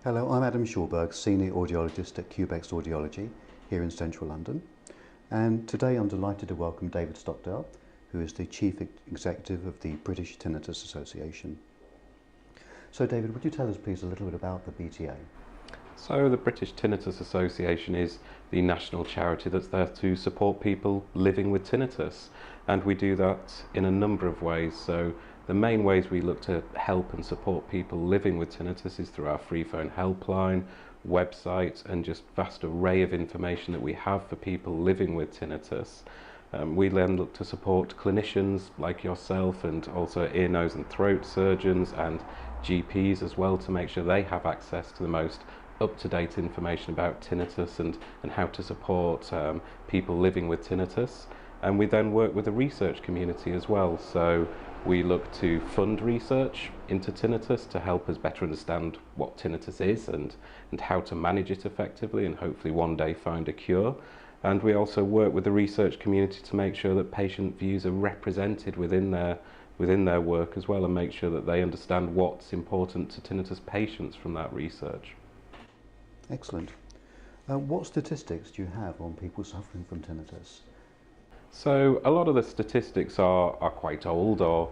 Hello, I'm Adam Shulberg, Senior Audiologist at Cubex Audiology here in central London. And today I'm delighted to welcome David Stockdale, who is the Chief Executive of the British Tinnitus Association. So David, would you tell us please a little bit about the BTA? So the British Tinnitus Association is the national charity that's there to support people living with tinnitus, and we do that in a number of ways. So the main ways we look to help and support people living with tinnitus is through our free phone helpline, website, and just vast array of information that we have for people living with tinnitus. We then look to support clinicians like yourself, and also ear, nose and throat surgeons and GPs as well, to make sure they have access to the most up-to-date information about tinnitus and how to support people living with tinnitus. And we then work with the research community as well. So we look to fund research into tinnitus to help us better understand what tinnitus is and how to manage it effectively, and hopefully one day find a cure. And we also work with the research community to make sure that patient views are represented within their work as well, and make sure that they understand what's important to tinnitus patients from that research. Excellent. What statistics do you have on people suffering from tinnitus? So a lot of the statistics are quite old, or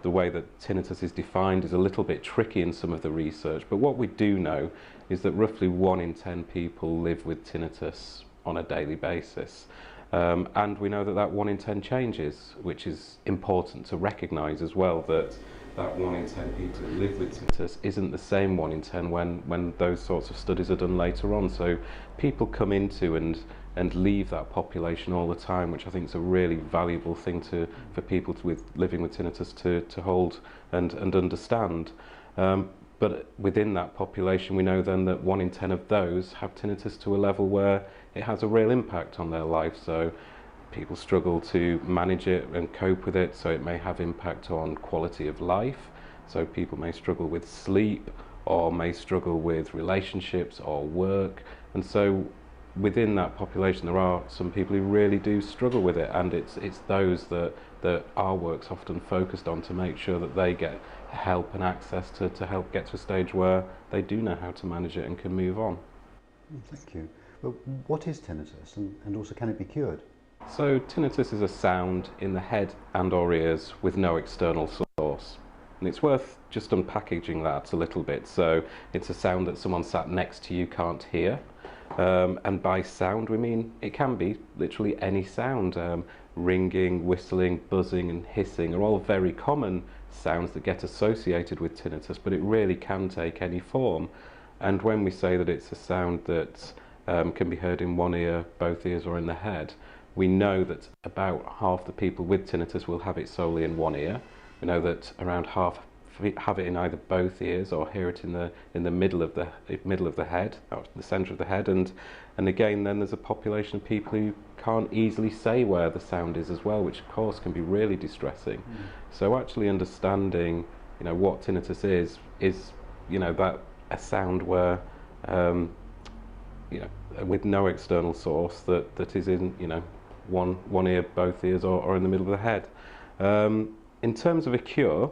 the way that tinnitus is defined is a little bit tricky in some of the research. But what we do know is that roughly 1 in 10 people live with tinnitus on a daily basis. And we know that 1 in 10 changes, which is important to recognise as well, that 1 in 10 people who live with tinnitus isn't the same 1 in 10 when those sorts of studies are done later on. So people come into and leave that population all the time, which I think is a really valuable thing for people living with tinnitus to hold and understand. But within that population, we know then that 1 in 10 of those have tinnitus to a level where it has a real impact on their life. So people struggle to manage it and cope with it, so it may have impact on quality of life. So people may struggle with sleep, or may struggle with relationships or work. And so within that population there are some people who really do struggle with it, and it's those that our work's often focused on, to make sure that they get help and access to help get to a stage where they do know how to manage it and can move on. Thank you. Well, what is tinnitus, and also can it be cured? So tinnitus is a sound in the head and or ears with no external source. And it's worth just unpackaging that a little bit. So it's a sound that someone sat next to you can't hear. And by sound we mean it can be literally any sound. Ringing, whistling, buzzing and hissing are all very common sounds that get associated with tinnitus, but it really can take any form. And when we say that it's a sound that can be heard in one ear, both ears or in the head, we know that about half the people with tinnitus will have it solely in one ear. We know that around half have it in either both ears, or hear it in the middle of the head, or the centre of the head. And again, then there's a population of people who can't easily say where the sound is as well, which of course can be really distressing. So actually understanding, what tinnitus is that a sound where with no external source that is in one ear, both ears, or in the middle of the head. In terms of a cure,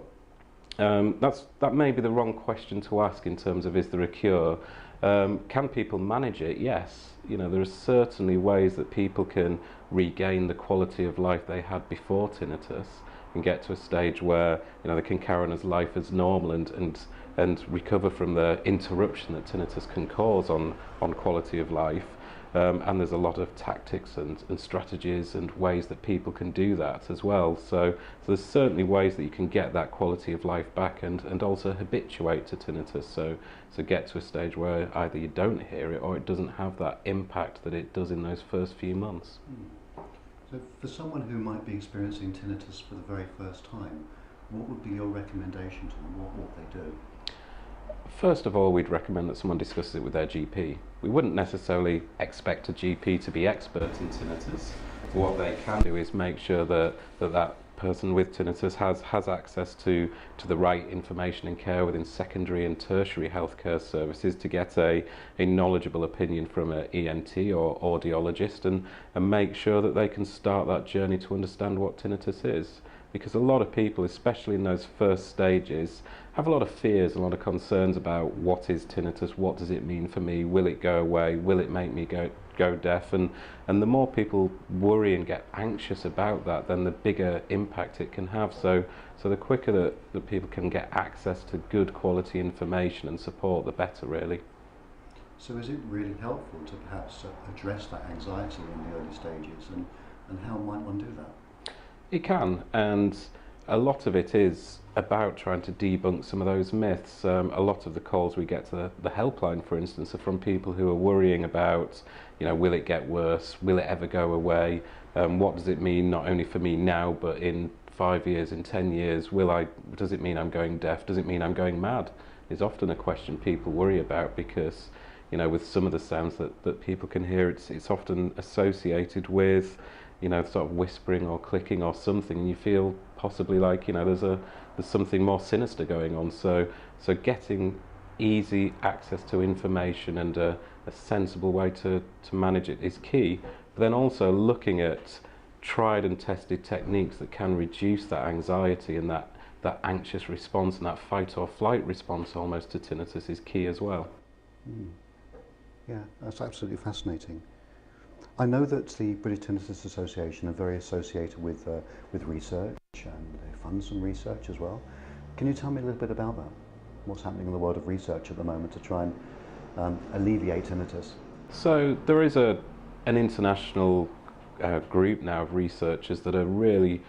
that may be the wrong question to ask in terms of, is there a cure? Can people manage it? Yes. There are certainly ways that people can regain the quality of life they had before tinnitus and get to a stage where they can carry on as life as normal and recover from the interruption that tinnitus can cause on quality of life. And there's a lot of tactics and strategies and ways that people can do that as well. So there's certainly ways that you can get that quality of life back and also habituate to tinnitus. So get to a stage where either you don't hear it, or it doesn't have that impact that it does in those first few months. So for someone who might be experiencing tinnitus for the very first time, what would be your recommendation to them? What would they do? First of all, we'd recommend that someone discusses it with their GP. We wouldn't necessarily expect a GP to be expert in tinnitus. What they can do is make sure that person with tinnitus has access to the right information and care within secondary and tertiary healthcare services, to get a knowledgeable opinion from an ENT or audiologist, and make sure that they can start that journey to understand what tinnitus is. because a lot of people, especially in those first stages, have a lot of fears, a lot of concerns about what is tinnitus, what does it mean for me, will it go away, will it make me go deaf, and the more people worry and get anxious about that, then the bigger impact it can have. So the quicker that people can get access to good quality information and support, the better, really. So is it really helpful to perhaps address that anxiety in the early stages, and how might one do that? It can, and a lot of it is about trying to debunk some of those myths. A lot of the calls we get to the helpline, for instance, are from people who are worrying about, will it get worse? Will it ever go away? What does it mean not only for me now, but in 5 years, in 10 years? Does it mean I'm going deaf? Does it mean I'm going mad? Is often a question people worry about, because with some of the sounds that people can hear, it's often associated with sort of whispering or clicking or something, and you feel possibly like there's something more sinister going on. So getting easy access to information and a sensible way to manage it is key. But then also looking at tried and tested techniques that can reduce that anxiety and that anxious response and that fight or flight response almost to tinnitus is key as well. Yeah, that's absolutely fascinating. I know that the British Tinnitus Association are very associated with research, and they fund some research as well. Can you tell me a little bit about that? What's happening in the world of research at the moment to try and alleviate tinnitus? So there is an international group now of researchers that are really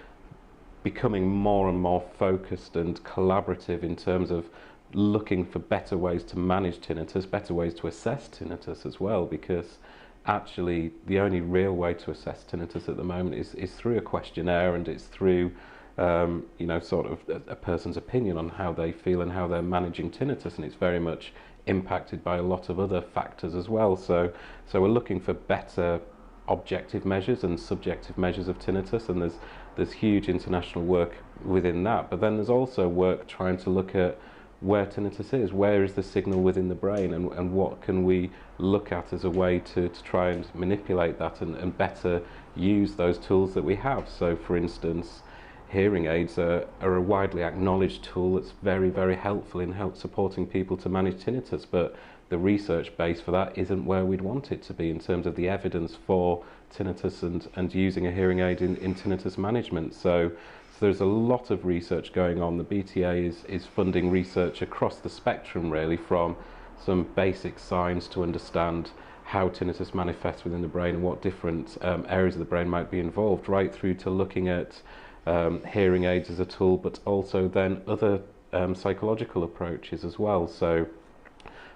becoming more and more focused and collaborative in terms of looking for better ways to manage tinnitus, better ways to assess tinnitus as well, because actually the only real way to assess tinnitus at the moment is through a questionnaire, and it's through sort of a person's opinion on how they feel and how they're managing tinnitus, and it's very much impacted by a lot of other factors as well. So we're looking for better objective measures and subjective measures of tinnitus, and there's huge international work within that. But then there's also work trying to look at where tinnitus is, where is the signal within the brain, and what can we look at as a way to try and manipulate that and better use those tools that we have. So for instance, hearing aids are a widely acknowledged tool that's very, very helpful in supporting people to manage tinnitus, but the research base for that isn't where we'd want it to be in terms of the evidence for tinnitus and using a hearing aid in tinnitus management. So there's a lot of research going on. The BTA is funding research across the spectrum, really, from some basic science to understand how tinnitus manifests within the brain and what different areas of the brain might be involved, right through to looking at hearing aids as a tool, but also then other psychological approaches as well. So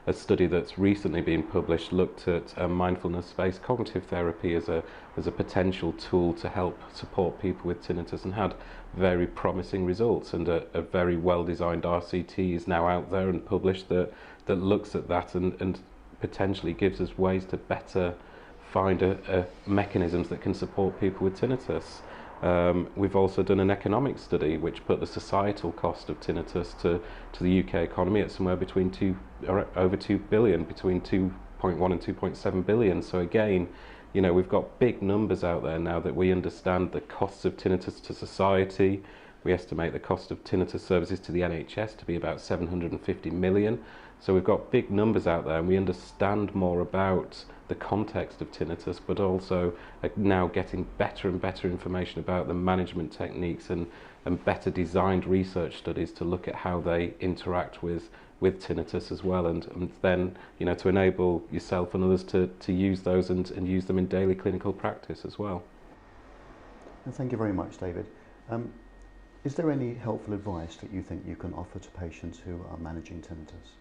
a study that's recently been published looked at mindfulness-based cognitive therapy as a potential tool to help support people with tinnitus, and had very promising results. And a very well-designed RCT is now out there and published that looks at that and potentially gives us ways to better find mechanisms that can support people with tinnitus. We've also done an economic study which put the societal cost of tinnitus to the UK economy at somewhere between over 2 billion, between 2.1 and 2.7 billion. So again, we've got big numbers out there now that we understand the costs of tinnitus to society. We estimate the cost of tinnitus services to the NHS to be about 750 million. So we've got big numbers out there, and we understand more about the context of tinnitus, but also now getting better and better information about the management techniques and better designed research studies to look at how they interact with tinnitus as well, and then to enable yourself and others to use those and use them in daily clinical practice as well. And thank you very much, David. Is there any helpful advice that you think you can offer to patients who are managing tinnitus?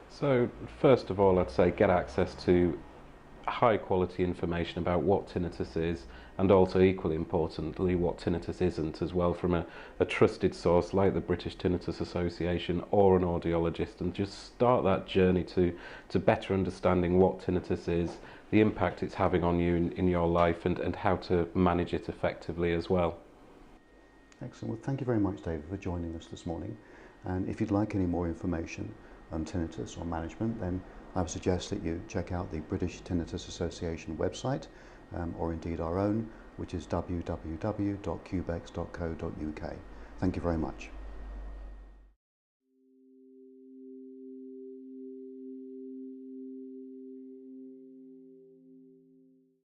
So first of all, I'd say get access to high quality information about what tinnitus is, and also equally importantly what tinnitus isn't as well, from a trusted source like the British Tinnitus Association or an audiologist, and just start that journey to better understanding what tinnitus is, the impact it's having on you in your life, and how to manage it effectively as well. Excellent. Well, thank you very much, David, for joining us this morning. And if you'd like any more information on tinnitus or management, then I would suggest that you check out the British Tinnitus Association website, or indeed our own which is www.cubex.co.uk. Thank you very much.